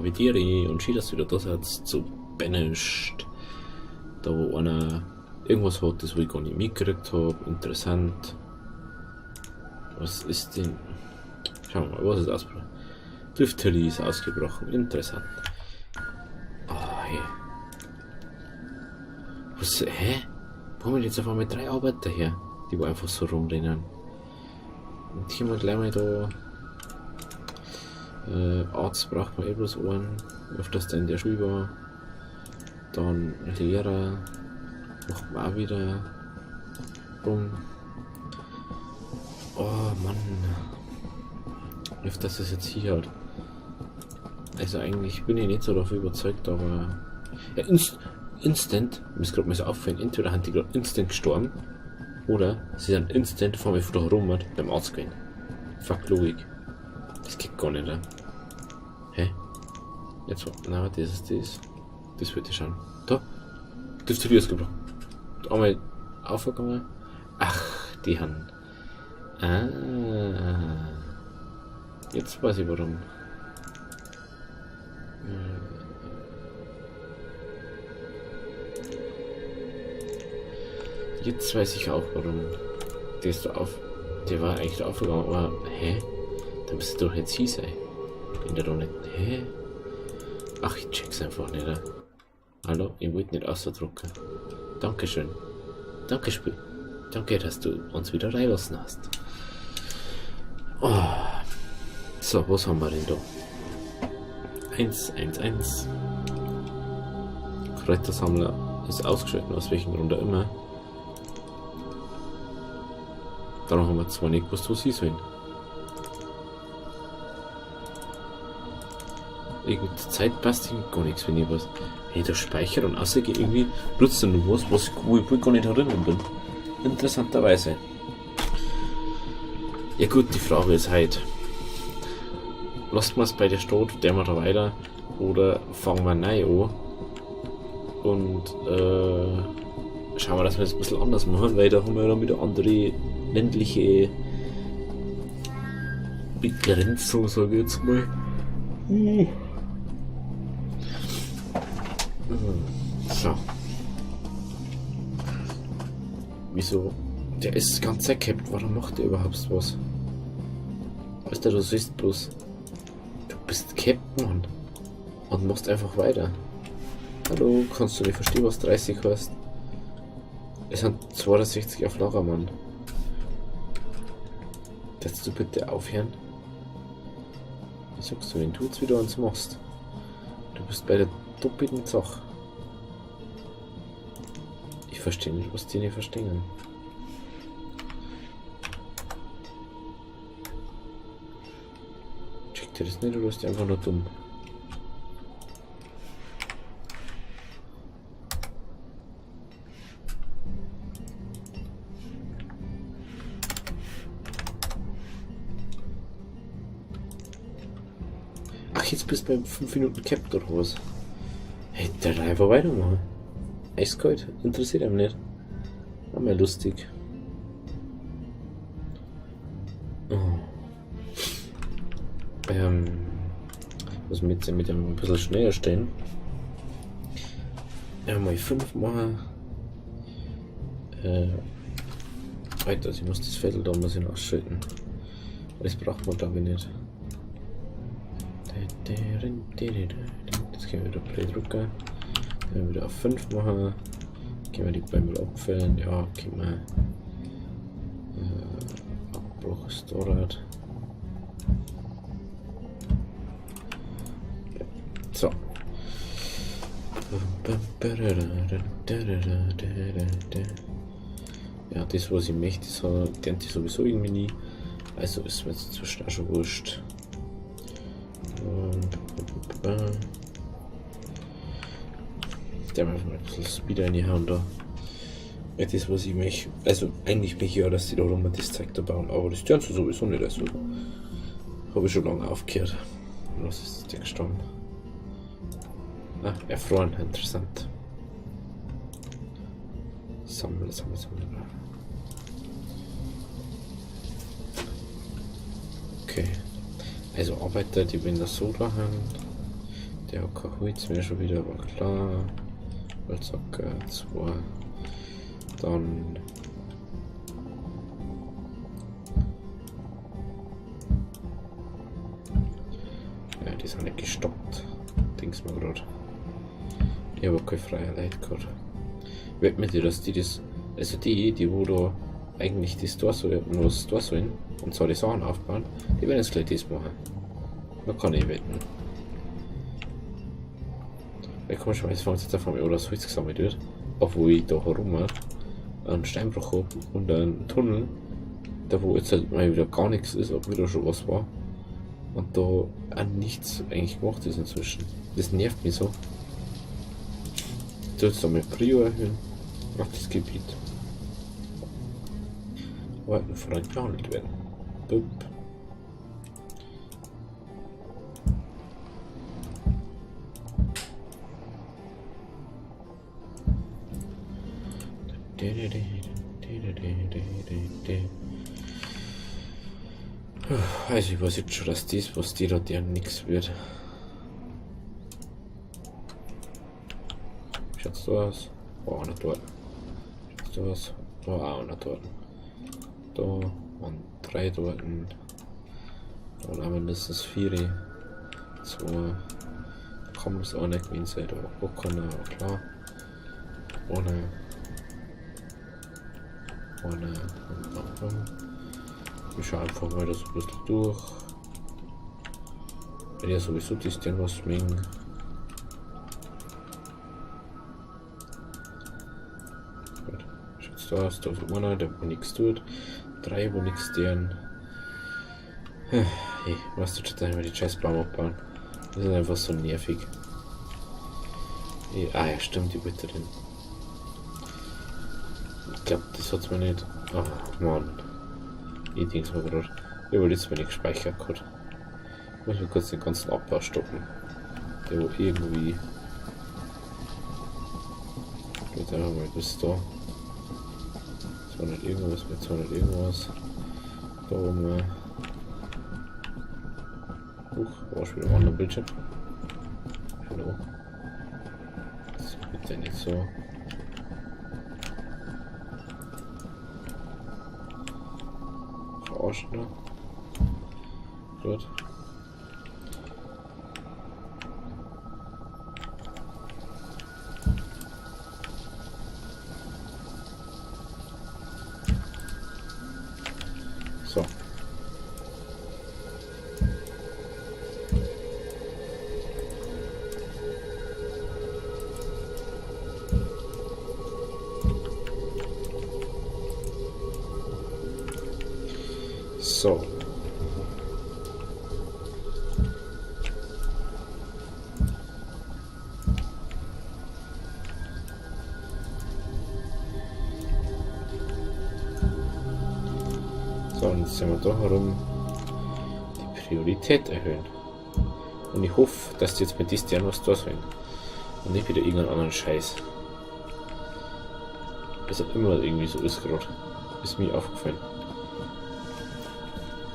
wie dir und schön, dass du wieder da seid zu Banished. Da wo einer irgendwas hat, das wo ich gar nicht mitgekriegt habe. Interessant. Was ist denn? Schauen wir mal, was ist ausgebrochen? Drifttilly ist ausgebrochen. Interessant. Ah, hey. Was? Hä? Wo haben wir jetzt auf einmal 3 Arbeiter her? Die wo einfach so rumrennen. Und hier mal gleich mal da. Arzt braucht man bloß einen, öfters der in der Schule war. Dann Lehrer, macht man auch wieder. Bumm. Oh Mann. Öfters ist jetzt hier halt. Also eigentlich bin ich nicht so davon überzeugt, aber. Ja, Instant, mir ist gerade mal so auffallen, entweder haben die gerade instant gestorben oder sie sind instant vor mir da herum beim Arzt gewesen. Fuck Logik. Das geht gar nicht, ne? Hä? Jetzt war. Na, das ist das. Das wird ich schauen. Da! Dürfte wie ausgebrochen. Einmal aufgegangen. Ach, die haben. Ah. Jetzt weiß ich warum. Jetzt weiß ich auch warum. Der ist da auf. Der war eigentlich da aufgegangen, aber. Hä? Da müsste doch jetzt hier sein. Bin da doch nicht. Hä? Ach, ich check's einfach nicht. Ne? Hallo? Ich wollte nicht ausdrucken. Dankeschön. Danke, Spiel. Danke, dass du uns wieder reinlassen hast. Oh. So, was haben wir denn da? 1, 1, 1. Kräutersammler ist ausgeschaltet, aus welchem Grund auch immer. Darum haben wir zwar nicht gewusst, wo sie sollen. Irgendwie zur Zeit passt gar nichts, wenn ich was. Hey, der speichert und außer irgendwie nutzt er nur was wo ich gar nicht erinnern bin. Interessanterweise. Ja gut, die Frage ist halt. Lassen wir es bei der Stadt, der wir da weiter, oder fangen wir neu an und schauen wir, dass wir das ein bisschen anders machen, weil da haben wir dann wieder andere ländliche Begrenzung, sage ich jetzt mal. So. Wieso? Der ist ganz zerkippt. Warum macht der überhaupt was? Weißt du, du siehst bloß. Du bist Captain, Mann. Und machst einfach weiter. Hallo, kannst du nicht verstehen, was 30 heißt? Es sind 62 auf Lager, Mann. Kannst du bitte aufhören? Was sagst du, wenn du jetzt wieder uns machst? Du bist bei der doppelten Sache. Ich verstehe nicht, was die nicht verstehen. Checkt ihr das nicht oder ist der einfach nur dumm? Ach, jetzt bist du bei 5 Minuten Cap oder was? Hey, der einfach weitermachen. Eiskalt, interessiert einem nicht. War mal lustig. Oh. Muss man jetzt mit einem ein bisschen schneller stellen. Mal 5 machen. Alter, ich muss das Viertel da ein bisschen ausschalten. Das braucht man glaube ich nicht. Jetzt können wir wieder Play drucken. Können wir wieder auf 5 machen. Können wir die Bäume abfüllen. Ja, können wir. Abbruch Storage. So. Ja, das was ich möchte, das lernt ich sowieso irgendwie nie. Also ist mir jetzt zwischen auch schon wurscht. Der einfach mal ein bisschen Speed reinhauen da. Ja, das was ich möchte. Also eigentlich möchte ich ja, dass die da rum das Zeug da bauen, aber das tun sie sowieso nicht. Also habe ich schon lange aufgehört. Was ist der gestorben? Ah, erfroren, interessant. Sammeln. Okay. Also Arbeiter, die wenn das so da haben, Der hat kein Holz mehr schon wieder, war klar. Holzacke 2. Dann. Ja, die sind nicht gestoppt. Dings mal gerade. Ich habe keine freie Leute gehabt. Wett mir dir, dass die das. Also die wo da eigentlich das Tor so, nur das Tor sollen und zwar die Sachen aufbauen, die werden jetzt gleich das machen. Da kann ich wetten. Weil komischerweise fängt es jetzt auf einmal an, dass Holz gesammelt wird. Obwohl ich da herum einen Steinbruch habe und einen Tunnel, da wo jetzt halt mal wieder gar nichts ist, ob wieder schon was war. Und da auch nichts eigentlich gemacht ist inzwischen. Das nervt mich so. Ich soll jetzt da mal Prio erhöhen auf das Gebiet. Arbeiten voran gehandelt werden. Bup. Also ich weiß jetzt schon, dass das, was die da deren nix wird. Schaut's da aus? War auch noch dort. Schaut's da aus? War auch noch dort. Da waren 3 dort. Dann haben wir mindestens 4. 2. Da kann man es auch nicht gewesen sein, aber auch keiner, klar. Ohne. Ich schaue einfach mal das ein bisschen durch. Wenn ja sowieso das denn was mengen. Schaut's da aus, da ist einer, der wo nichts tut. 3, wo nichts deren. Hey, was tut denn die scheiß Baum abbauen? Das ist einfach so nervig. Ah ja, stimmt, die bitte drin. Ich glaube, das hat's mir nicht. Ach Mann. Ich denke mal gerade. Ich habe jetzt wenig gespeichert gehabt. Muss mir kurz den ganzen Abbau stoppen. Der wo irgendwie. Geht einfach mal bis da. 200 irgendwas mit 200 irgendwas. Da oben. War schon wieder am anderen Bildschirm. Hallo. Das wird ja nicht so. Verarschen da. Gut. So. So. So, und jetzt sind wir da herum die Priorität erhöhen. Und ich hoffe, dass die jetzt mit diesen was da sollen. Und nicht wieder irgendeinen anderen Scheiß. Das hat immer irgendwie so ist gerade. Ist mir aufgefallen.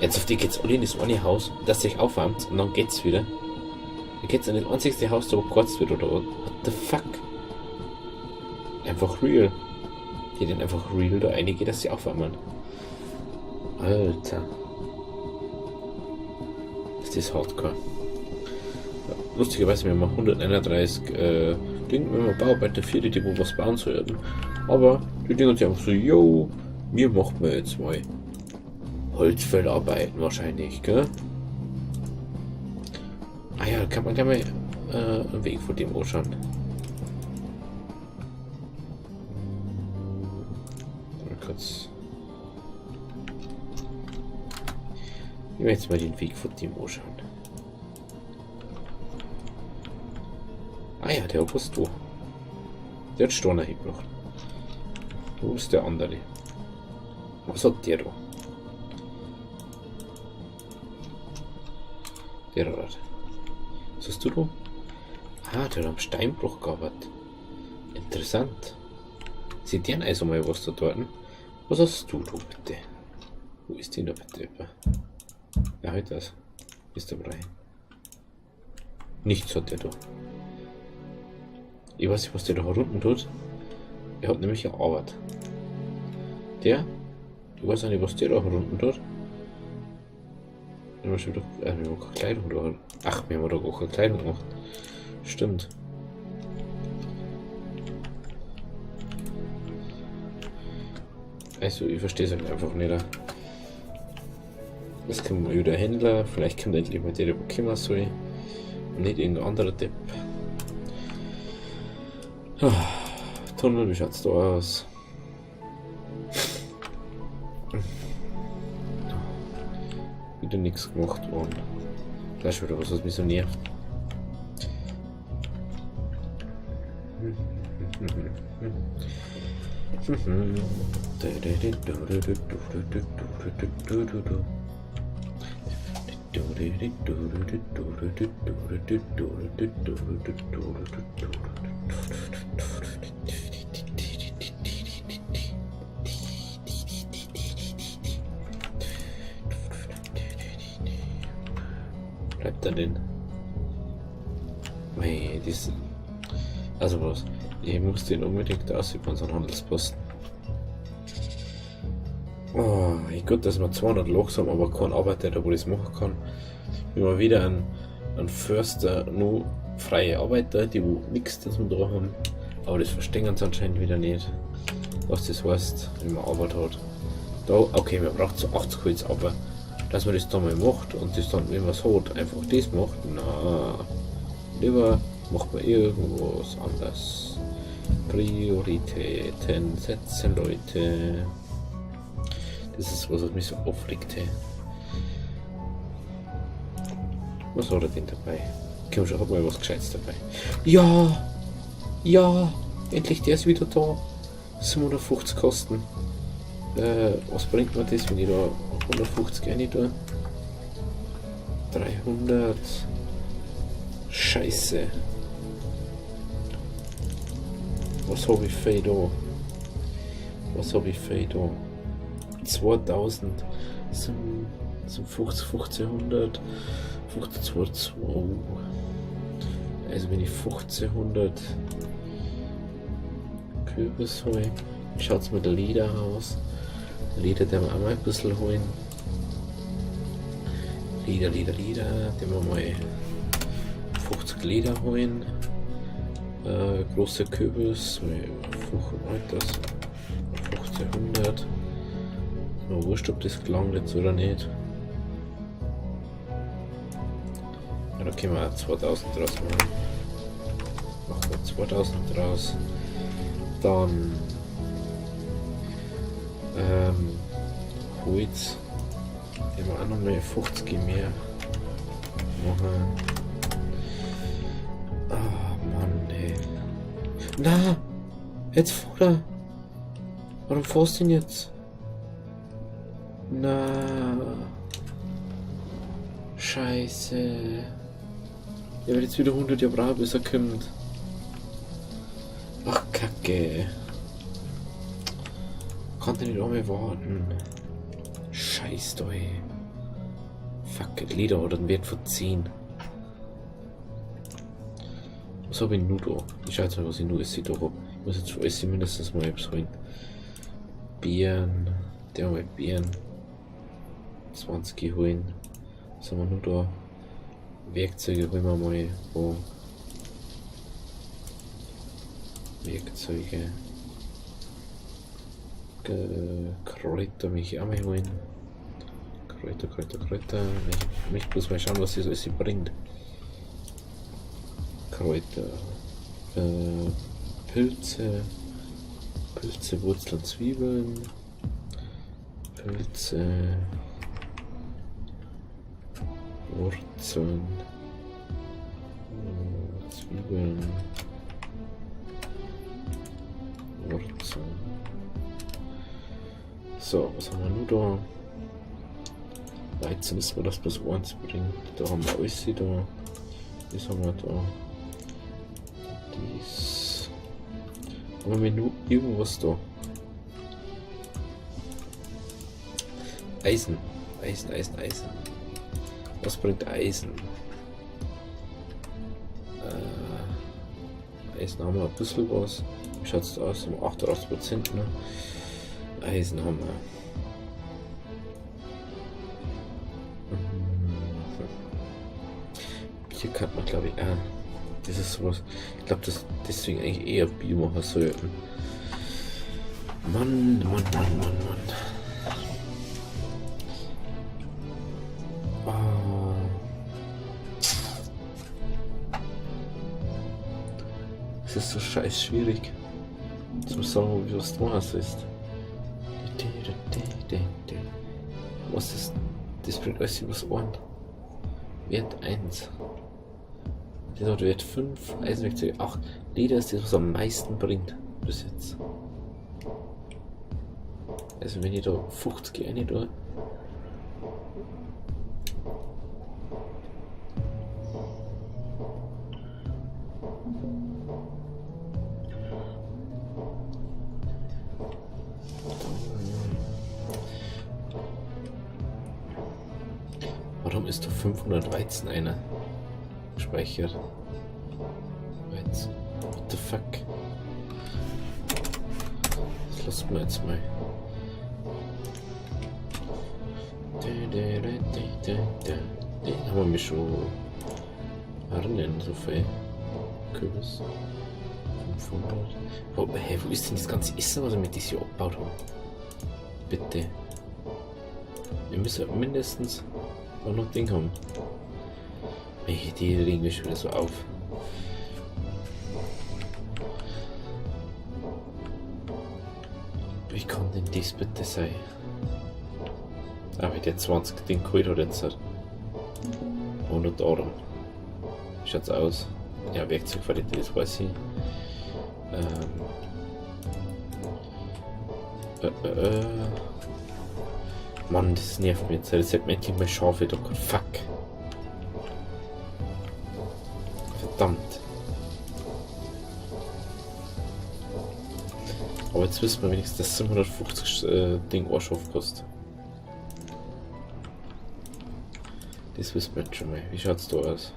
Jetzt auf die geht's alle in das eine Haus, das sich aufwärmt und dann geht's wieder. Dann geht's in das einzigste Haus, da wo kurz wird oder what the fuck? Einfach real. Die dann einfach real da einige, dass sie aufwärmen. Alter. Ist das hardcore. Ja, lustigerweise, wir haben 131 Dinge, wenn wir Bauarbeiter 4, die wo was bauen sollten. Aber die Dinger sind einfach so, yo, wir machen wir jetzt mal. Holzfeldarbeiten wahrscheinlich, gell? Ah ja, kann man gleich mal einen Weg von dem anschauen. Mal kurz. Ich werde jetzt mal den Weg von dem anschauen. Ah ja, der bist du. Der hat Storner hingebracht. Wo ist der andere? Was hat der da? Der Rad. Was hast du da? Ah, der hat am Steinbruch gearbeitet. Interessant. Seht ihr also mal was da dort? Was hast du da bitte? Wo ist denn da bitte? Ja, halt das. Ist der Brei. Nichts hat der da. Ich weiß nicht, was der da unten tut. Er hat nämlich eine Arbeit. Der? Ich weiß auch nicht, was der da unten tut. Wir haben schon wieder, wir haben keine Kleidung da. Ach, wir haben da auch keine Kleidung gemacht. Stimmt. Also, ich verstehe es halt einfach nicht. Jetzt kommen wir wieder Händler. Vielleicht kommt endlich mal der, der bekommen soll. Und nicht irgendein anderer Depp. Tunnel, wie schaut's da aus? Wieder nichts gemacht worden. Gleich wieder was mich so nervt. Bleibt er denn? Mei, das. Also was? Ich muss den unbedingt ausüben, so einen Handelsposten. Oh, ich gut, dass wir 200 Loks haben, aber kein Arbeiter, der wo das machen kann. Immer wieder ein Förster, nur freie Arbeiter, die wo nichts dazu da haben. Aber das verstehen sie anscheinend wieder nicht, was das heißt, wenn man Arbeit hat. Da, okay, man braucht so 80 Holz, aber dass man das dann mal macht und das dann, wenn man es hat, einfach das macht, na, lieber macht man irgendwas anders. Prioritäten setzen, Leute. Das ist was mich so aufregt. Hey. Was hat er denn dabei? Komm schon, hat mal was Gescheites dabei. Ja! Ja! Endlich, der ist wieder da. 750 kosten. Was bringt mir das, wenn ich da 150 rein tue? 300. Scheiße. Was habe ich für da? Was habe ich für da? 2000. Sind 50, 1500. 1500. Also wenn ich 1500 Kürbis habe, schaut es mit der Leder aus. Leder, den wir auch mal ein bisschen holen. Leder, den wir mal 50 Leder holen. Große Kürbis, 1500. Nur wurscht, ob das gelangt jetzt oder nicht. Ja, da können wir 2000 draus machen. Machen wir 2000 draus. Dann Holz. Den wir auch noch mal 50 mehr machen. Ah, Mann, ey. Na! Jetzt fährt er! Warum fährst du denn jetzt? Na! Scheiße! Der wird jetzt wieder 100 Jahre brauchen, bis er kommt. Ach, Kacke! Konnte nicht einmal warten. Scheiß doch, ey. Fuck, it, Leder hat einen Wert von 10. Was habe ich nur da? Ich schau jetzt mal, was ich nur da habe. Ich muss jetzt für alles mindestens mal etwas holen. Beeren. Der haben wir Beeren. 20 holen. Was haben wir nur da? Werkzeuge holen wir mal. Oh. Werkzeuge. Kräuter mich auch mal holen. Kräuter. Ich möchte bloß mal schauen, was das alles bringt. Kräuter. Pilze, Wurzeln, Zwiebeln. Pilze. Wurzeln. Zwiebeln. Wurzeln. So, was haben wir nur da? Weizen ist mir das bis 1 bringt. Da haben wir alles da. Das haben wir da. Dies. Haben wir nur irgendwas da? Eisen. Was bringt Eisen? Eisen haben wir ein bisschen was. Wie schaut es aus? Um 88%, ne? Eisen haben wir. Hier kann man, glaube ich, das ist sowas. Ich glaube, das deswegen eigentlich eher Bio machen sollten. Mann. Es ist so scheiß schwierig zu sagen, wie was du hast ist. Was ist das? Bringt alles was an. Wert 1. Das hat Wert 5, Eisenwerkzeuge 8. Leder ist das, was am meisten bringt bis jetzt. Also wenn ich da 50 eine tue. Warum ist da 500 Weizen einer gespeichert? Weizen. What the fuck? Das lassen wir jetzt mal. Den haben wir mich schon erinnern, so viel. Kürbis. 500. Wo ist denn das ganze Essen, was wir mit diesem Jahr abgebaut haben? Bitte. Wir müssen mindestens auch noch Ding haben. Die regen mich schon wieder so auf. Wie kann denn das bitte sein? Aber der 20 Ding geholt hat jetzt halt. 100 Euro. Wie schaut's aus? Ja, Werkzeugqualität, das weiß ich. Mann, das nervt mich jetzt. Das hätte mir endlich mal Schafe da. Fuck. Verdammt. Aber jetzt wissen wir wenigstens, dass 750 Ding Ohrschaf kostet. Das wissen wir jetzt schon mal. Wie schaut's da aus?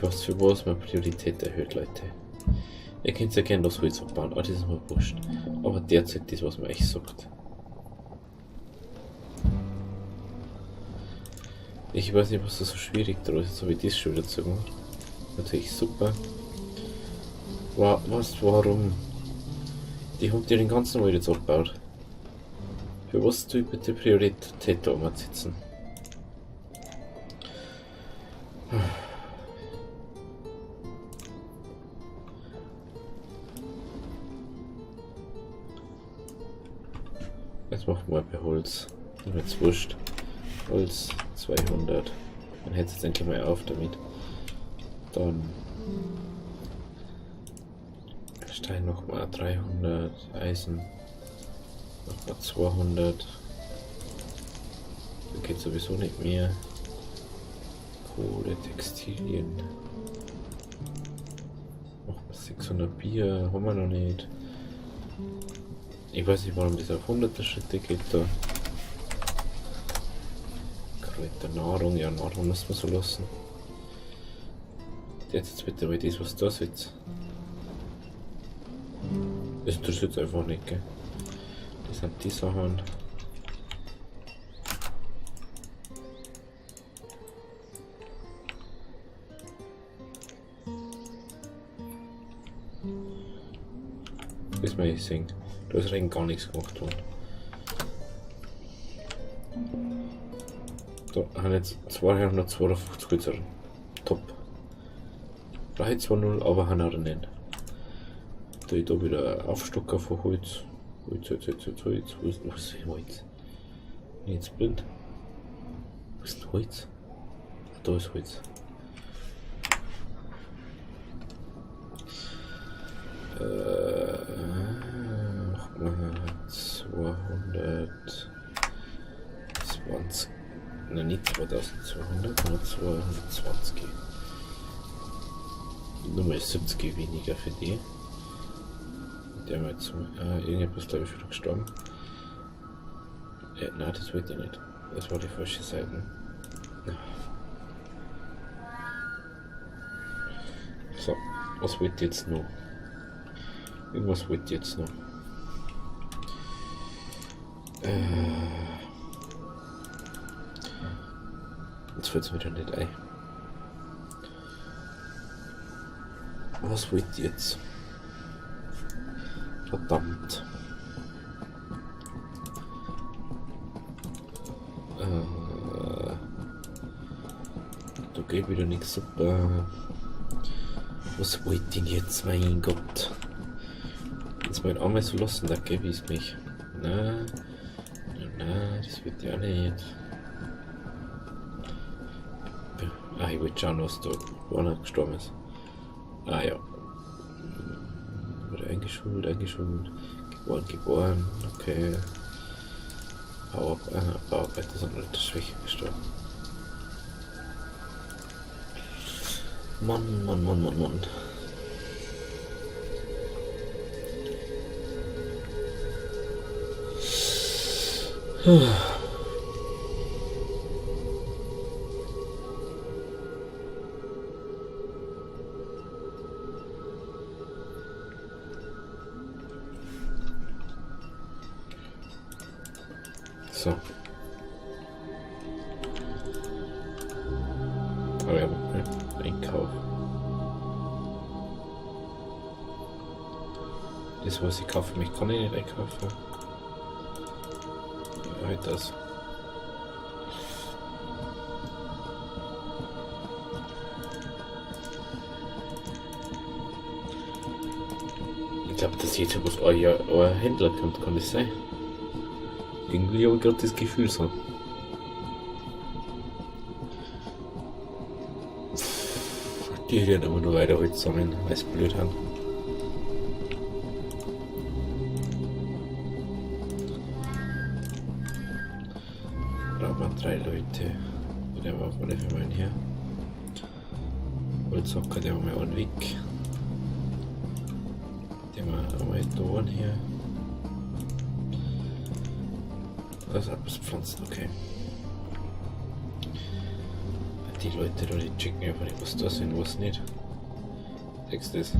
Was für was meine Priorität erhöht, Leute. Ihr könnt ja gerne das Holz abbauen, aber das ist mir wurscht. Aber derzeit das, was man euch sagt. Ich weiß nicht, was da so schwierig dran ist. Jetzt habe ich das schon wieder zu gemacht. Natürlich super. Warum? Die haben dir den ganzen Wald jetzt abgebaut. Für was tue ich bitte Priorität da sitzen? Jetzt machen wir bei Holz. Dann wird's wurscht. Holz 200. Dann hält es jetzt endlich mal auf damit. Dann Stein nochmal 300. Eisen nochmal 200. Da geht sowieso nicht mehr. Kohle, Textilien. Nochmal 600 Bier. Haben wir noch nicht. Ich weiß nicht, warum das auf 100er Schritte geht da. Kräuter, Nahrung, ja, Nahrung muss man so lassen. Jetzt bitte mal das, was da sitzt. Das interessiert einfach nicht, gell? Das sind die Sachen. Das mal ich sehen. Da ist rein gar nichts gemacht worden. Da haben jetzt 252 Holzer. Top. Brauche zwar 0, aber haben wir nicht. Da ich da wieder Aufstocker von Holz. Holz. Wo ist das Holz? Bin jetzt blind. Wo ist denn Holz? Da ist Holz. Nochmal 220. Nein, nicht 2200, sondern 220. Nummer ist 70 weniger für die. Der war jetzt irgendetwas, glaube ich, wieder gestorben. Ja, nein, das wollte ich nicht. Das war die falsche Seite. So, Was wollt ihr jetzt noch? Irgendwas wollt ihr jetzt noch? Jetzt fällt es mir wieder nicht ein. Was wollt ihr jetzt? Verdammt. Da geht wieder nichts super. Was wollt ihr jetzt, mein Gott? Jetzt mein einmal so lassen, da gebe ich mich. Nein, das wird ja nicht. Ah, ich wollte schauen, was da einer gestorben ist. Ah ja. Wurde eingeschult. Geboren. Okay. Bauarbeiter sind unter Schwäche gestorben. Mann. So. Aber ja, Einkauf. Das, was ich kaufe, mich kann ich nicht einkaufen. Ja, halt das. Ich glaube, dass jetzt was euer Händler kommt, kann das sein? Irgendwie habe ich gerade das Gefühl so. Die werden immer nur weiter heute sammeln, weil es blöd haben. Brauchen wir 3 Leute. Der war auf alle Fälle mal hier. Holzhacker, der war mal einen weg. Der war einmal da hier. Das hat was Pflanzen, okay. Die Leute da, die checken einfach nicht, was da sind, was nicht. Sagst du das?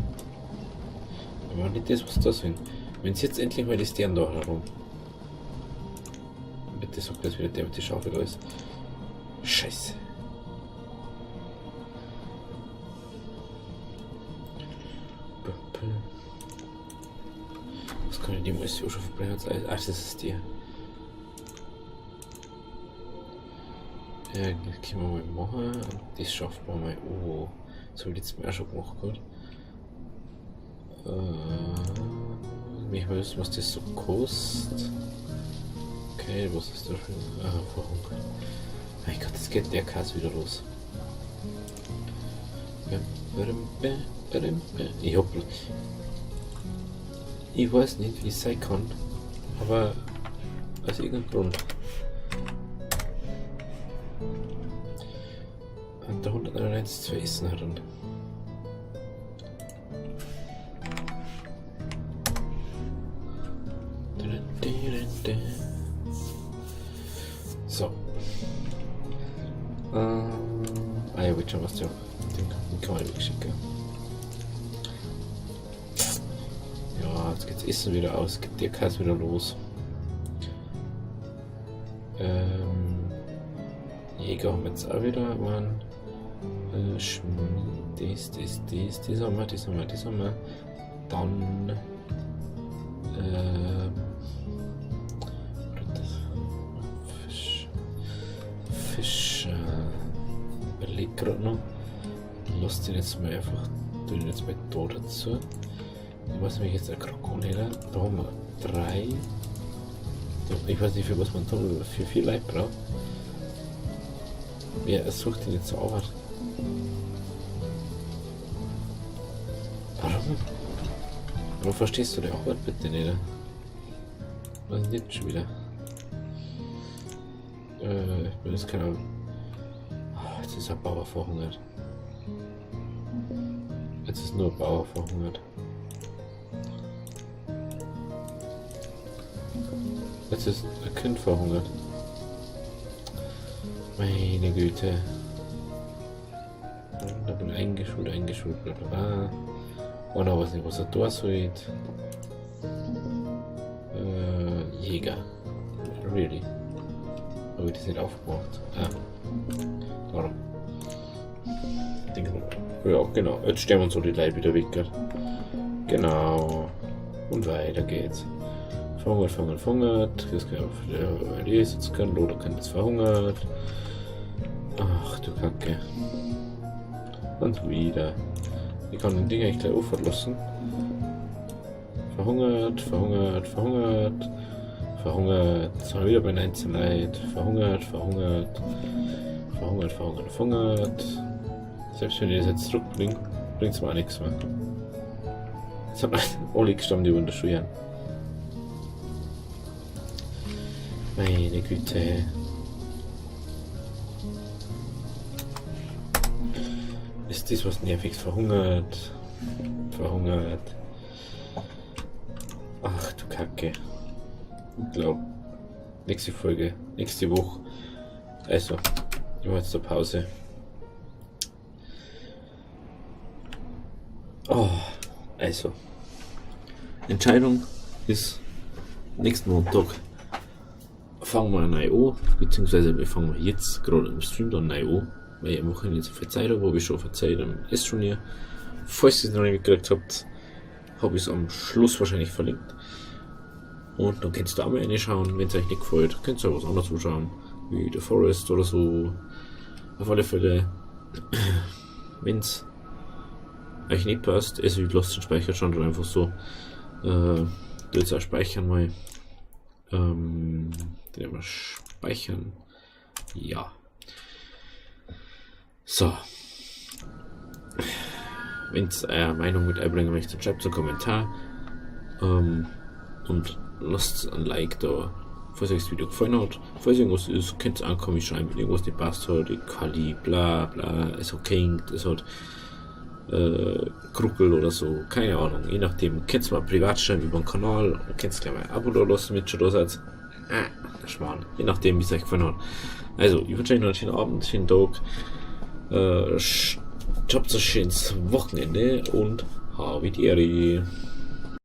Aber nicht das, was da sind. Wenn sie jetzt endlich mal das deren da herum. Bitte sag, dass wieder der mit der Schaufel da ist. Scheiße. Was kann ich dem alles schon verbrennen? Ach, das ist die. Ja, das können wir mal machen. Das schaffen wir mal. Oh, das habe ich jetzt mal auch schon gemacht gerade. Ich will wissen, was das so kostet. Okay, was ist da schon? Warum? Mein Gott, jetzt geht der Kass wieder los. Ich weiß nicht, wie es sein kann, aber aus irgendeinem Grund. Und der 191 zu essen hat und so. Ich will schon was da. Den kann man wegschicken. Ja, jetzt geht's Essen wieder aus, geht der Kass wieder los. Jäger haben wir jetzt auch wieder einen. Das haben wir. Dann Fisch überleg gerade noch. Lass den jetzt mal einfach, tu den jetzt mal da dazu. Ich weiß nämlich jetzt ein Krokodil. Da haben wir 3. Ich weiß nicht, für was man da für 4 Leute braucht. Wer sucht den jetzt so auf? Warum? Warum verstehst du die Arbeit bitte nicht? Was ist denn jetzt schon wieder? Ich bin jetzt keine Ahnung. Jetzt ist ein Bauer verhungert. Jetzt ist nur ein Bauer verhungert. Jetzt ist ein Kind verhungert. Meine Güte. Da bin eingeschult, bla bla bla. Und ich weiß nicht, was er da soll. Jäger. Really? Habe ich das nicht aufgebracht? Ah. Darum. Ja, genau. Jetzt stellen wir uns so die Leute wieder weg. Genau. Und weiter geht's. Verhungert. Jetzt kann ich jetzt kann Loder kann jetzt verhungert. Ach du Kacke. Und wieder. Ich kann den Ding eigentlich gleich auflassen. Verhungert. Jetzt haben wir wieder bei 19 Leid. Verhungert. Selbst wenn ich das jetzt zurückbringe, bringt es mir auch nichts mehr. Jetzt haben wir alle gestorben, die unterschweren. Meine Güte. Ist das was nerviges? Verhungert. Ach du Kacke. Ich glaube, nächste Folge, nächste Woche. Also, ich mache jetzt eine Pause. Oh, also. Entscheidung ist nächsten Montag. Fangen wir neu an, beziehungsweise wir fangen jetzt gerade im Stream dann neu an, weil ich am Wochenende nicht so viel Zeit habe, habe ich schon viel Zeit am S-Turnier. Falls ihr es noch nicht mitgekriegt habt, habe ich es am Schluss wahrscheinlich verlinkt. Und dann könnt ihr da auch mal reinschauen, wenn es euch nicht gefällt, könnt ihr auch was anderes zuschauen, wie The Forest oder so. Auf alle Fälle, wenn es euch nicht passt, also ich lasse den Speicher schon einfach so, jetzt auch speichern mal. Den wir speichern. Ja. So. Wenn ihr eure Meinung mit einbringen möchtet, schreibt es einen Kommentar. Und lasst ein Like da, falls euch das Video gefallen hat. Falls irgendwas ist, könnt ihr ankommen, schreiben, wenn irgendwas nicht passt hat, die Kali, bla bla, es hat gehängt, es hat Kruppel oder so, keine Ahnung, je nachdem, könnt ihr mal privat schreiben über den Kanal, und könnt ihr gleich mal ein Abo da lassen, mit schon da seid. Der Schmarrn, je nachdem, wie es euch gefallen hat. Also, ich wünsche euch noch einen schönen Abend, schönen Tag, habt ein schönes Wochenende und habe die Ehre.